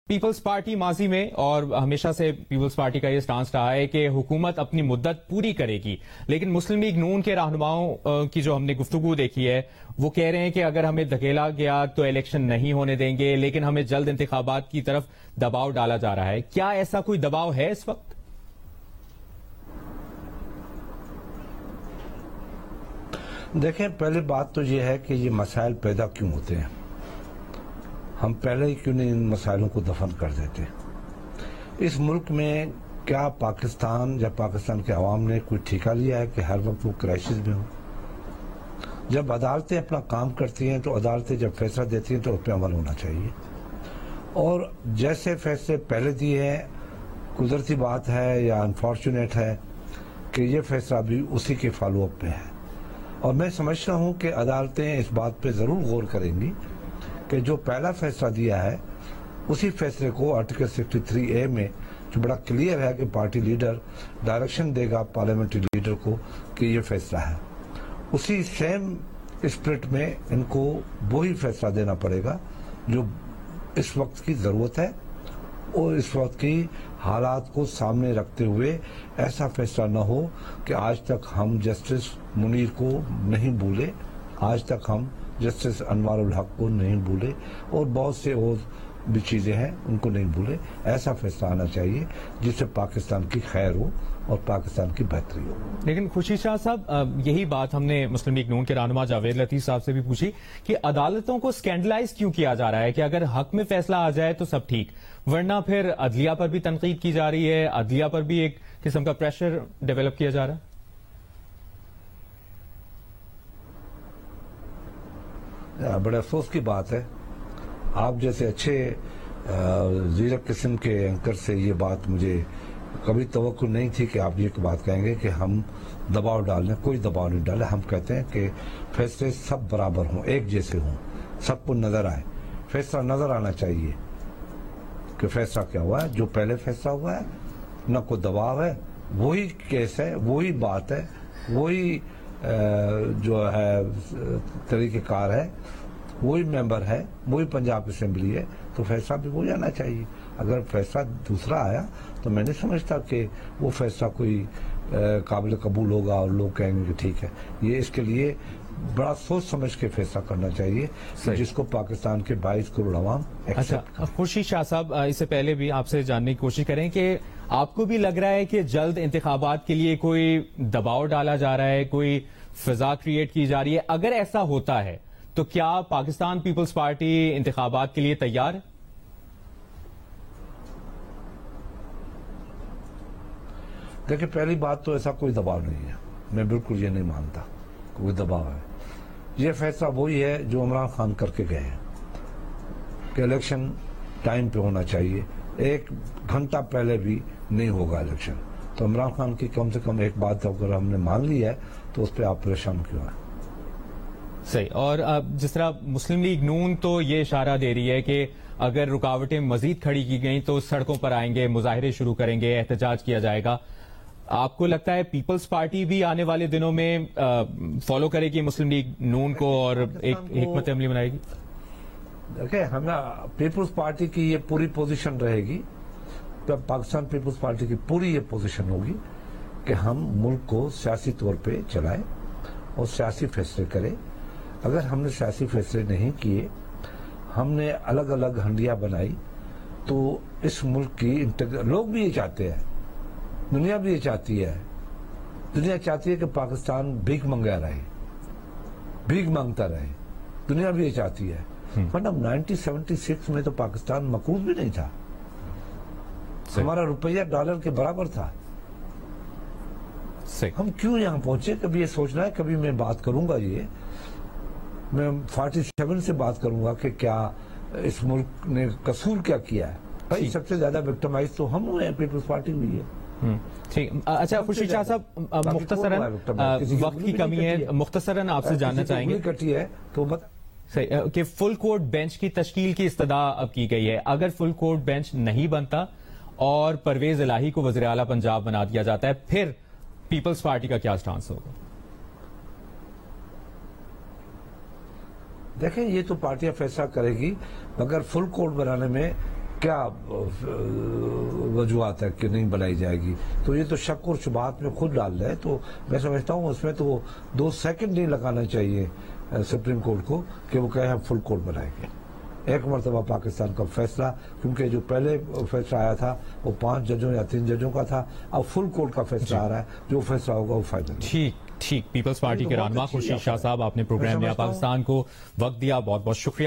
Peoples party ماضی میں اور ہمیشہ سے پیپلز پارٹی کا یہ سٹانس رہا ہے کہ حکومت اپنی مدت پوری کرے گی، لیکن مسلم لیگ نون کے رہنماؤں کی جو ہم نے گفتگو دیکھی ہے وہ کہہ رہے ہیں کہ اگر ہمیں دھکیلا گیا تو الیکشن نہیں ہونے دیں گے، لیکن ہمیں جلد انتخابات کی طرف دباؤ ڈالا جا رہا ہے. کیا ایسا کوئی دباؤ ہے اس وقت؟ دیکھیں، پہلی بات تو یہ ہے کہ یہ مسائل پیدا کیوں ہوتے ہیں. ہم پہلے ہی کیوں نہیں ان مسائلوں کو دفن کر دیتے. اس ملک میں کیا پاکستان یا پاکستان کے عوام نے کوئی ٹھیکہ لیا ہے کہ ہر وقت وہ کرائسس میں ہوں؟ جب عدالتیں اپنا کام کرتی ہیں تو عدالتیں جب فیصلہ دیتی ہیں تو اس پہ عمل ہونا چاہیے، اور جیسے فیصلے پہلے دیے ہیں، قدرتی بات ہے یا انفارچونیٹ ہے کہ یہ فیصلہ بھی اسی کے فالو اپ میں ہے. اور میں سمجھتا ہوں کہ عدالتیں اس بات پہ ضرور غور کریں گی کہ جو پہلا فیصلہ دیا ہے اسی فیصلے کو آرٹیکل 63A میں جو بڑا کلیئر ہے کہ پارٹی لیڈر ڈائریکشن دے گا پارلیمنٹری لیڈر کو کہ یہ فیصلہ ہے، اسی سیم اسپرٹ میں ان کو وہی فیصلہ دینا پڑے گا جو اس وقت کی ضرورت ہے، اور اس وقت کی حالات کو سامنے رکھتے ہوئے ایسا فیصلہ نہ ہو کہ آج تک ہم جسٹس منیر کو نہیں بھولے، آج تک ہم جسٹس انوار الحق کو نہیں بھولے، اور بہت سے اور بھی چیزیں ہیں ان کو نہیں بھولے. ایسا فیصلہ آنا چاہیے جس سے پاکستان کی خیر ہو اور پاکستان کی بہتری ہو. لیکن خورشید شاہ صاحب، یہی بات ہم نے مسلم لیگ نون کے رہنما جاوید لطیف صاحب سے بھی پوچھی کہ عدالتوں کو اسکینڈلائز کیوں کیا جا رہا ہے کہ اگر حق میں فیصلہ آ جائے تو سب ٹھیک، ورنہ پھر عدلیہ پر بھی تنقید کی جا رہی ہے، عدلیہ پر بھی ایک قسم کا پریشر ڈیولپ کیا جا رہا ہے. بڑے افسوس کی بات ہے، آپ جیسے اچھے زیرک قسم کے اینکر سے یہ بات مجھے کبھی توقع نہیں تھی کہ آپ یہ بات کہیں گے کہ ہم دباؤ ڈالیں. کوئی دباؤ نہیں ڈالے. ہم کہتے ہیں کہ فیصلے سب برابر ہوں، ایک جیسے ہوں، سب کو نظر آئے. فیصلہ نظر آنا چاہیے کہ فیصلہ کیا ہوا ہے. جو پہلے فیصلہ ہوا ہے نہ کوئی دباؤ ہے، وہی کیس ہے، وہی بات ہے، وہی جو ہے طریقہ کار ہے، وہی ممبر ہے، وہی پنجاب اسمبلی ہے، تو فیصلہ بھی ہو جانا چاہیے. اگر فیصلہ دوسرا آیا تو میں نہیں سمجھتا کہ وہ فیصلہ کوئی قابل قبول ہوگا اور لوگ کہیں گے کہ ٹھیک ہے. یہ اس کے لیے بڑا سوچ سمجھ کے فیصلہ کرنا چاہیے جس کو پاکستان کے 22 کروڑ عوام ایکسپٹ کریں. خورشید شاہ صاحب، اس سے پہلے بھی آپ سے جاننے کی کوشش کریں کہ آپ کو بھی لگ رہا ہے کہ جلد انتخابات کے لیے کوئی دباؤ ڈالا جا رہا ہے، کوئی فضا کریٹ کی جا رہی ہے؟ اگر ایسا ہوتا ہے تو کیا پاکستان پیپلز پارٹی انتخابات کے لیے تیار ہے؟ دیکھیں، پہلی بات تو ایسا کوئی دباؤ نہیں ہے. میں بالکل یہ نہیں مانتا کوئی دباؤ ہے. یہ فیصلہ وہی ہے جو عمران خان کر کے گئے ہیں کہ الیکشن ٹائم پہ ہونا چاہیے. 1 گھنٹہ پہلے بھی نہیں ہوگا الیکشن. تو عمران خان کی کم سے کم ایک بات اگر ہم نے مان لی ہے تو اس پہ آپ پریشان کیوں ہیں؟ صحیح. اور جس طرح مسلم لیگ نون تو یہ اشارہ دے رہی ہے کہ اگر رکاوٹیں مزید کھڑی کی گئیں تو سڑکوں پر آئیں گے، مظاہرے شروع کریں گے، احتجاج کیا جائے گا. آپ کو لگتا ہے پیپلز پارٹی بھی آنے والے دنوں میں فالو کرے گی مسلم لیگ نون کو اور ایک حکمت عملی بنائے گی؟ دیکھیں، ہمیں پیپلز پارٹی کی یہ پوری پوزیشن رہے گی، پاکستان پیپلز پارٹی کی پوری یہ پوزیشن ہوگی کہ ہم ملک کو سیاسی طور پہ چلائیں اور سیاسی فیصلے کریں. اگر ہم نے سیاسی فیصلے نہیں کیے، ہم نے الگ الگ ہنڈیاں بنائی، تو اس ملک کی لوگ بھی یہ چاہتے ہیں، دنیا بھی یہ چاہتی ہے. دنیا چاہتی ہے کہ پاکستان بھیک منگا رہے، بھیک مانگتا رہے. دنیا بھی یہ چاہتی ہے. ورنہ 1976 میں تو پاکستان مقروض بھی نہیں تھا. ہمارا روپیہ ڈالر کے برابر تھا. ہم کیوں یہاں پہنچے؟ کبھی یہ سوچنا ہے. کبھی میں بات کروں گا، یہ میں 47 سے بات کروں گا کہ کیا اس ملک نے قصور کیا کیا ہے. بھائی، سب سے زیادہ وکٹمائز تو ہم ہوئے ہیں، پیپلز پارٹی ہوئی ہے. ٹھیک. اچھا خورشید شاہ صاحب، مختصراً وقت کی کمی ہے، مختصراً آپ سے جاننا چاہیں گے کٹی ہے تو کہ فل کورٹ بینچ کی تشکیل کی استدعا اب کی گئی ہے. اگر فل کورٹ بینچ نہیں بنتا اور پرویز الہی کو وزیر اعلیٰ پنجاب بنا دیا جاتا ہے، پھر پیپلز پارٹی کا کیا سٹانس ہوگا؟ دیکھیں، یہ تو پارٹیاں فیصلہ کرے گی، مگر فل کورٹ بنانے میں کیا وجوہات ہے کہ نہیں بنائی جائے گی. تو یہ تو شک اور شبہات میں خود ڈال رہے ہیں. تو میں سمجھتا ہوں اس میں تو 2 سیکنڈ نہیں لگانا چاہیے سپریم کورٹ کو کہ وہ کہیں ہم فل کورٹ بنائیں گے. ایک مرتبہ پاکستان کا فیصلہ, کیونکہ جو پہلے فیصلہ آیا تھا وہ 5 ججوں یا 3 ججوں کا تھا, اب فل کورٹ کا فیصلہ آ رہا ہے, جو فیصلہ ہوگا وہ فائنل. ٹھیک. پیپلز پارٹی کے رہنما خورشید شاہ صاحب, آپ نے پروگرام میں پاکستان کو وقت دیا, بہت بہت شکریہ.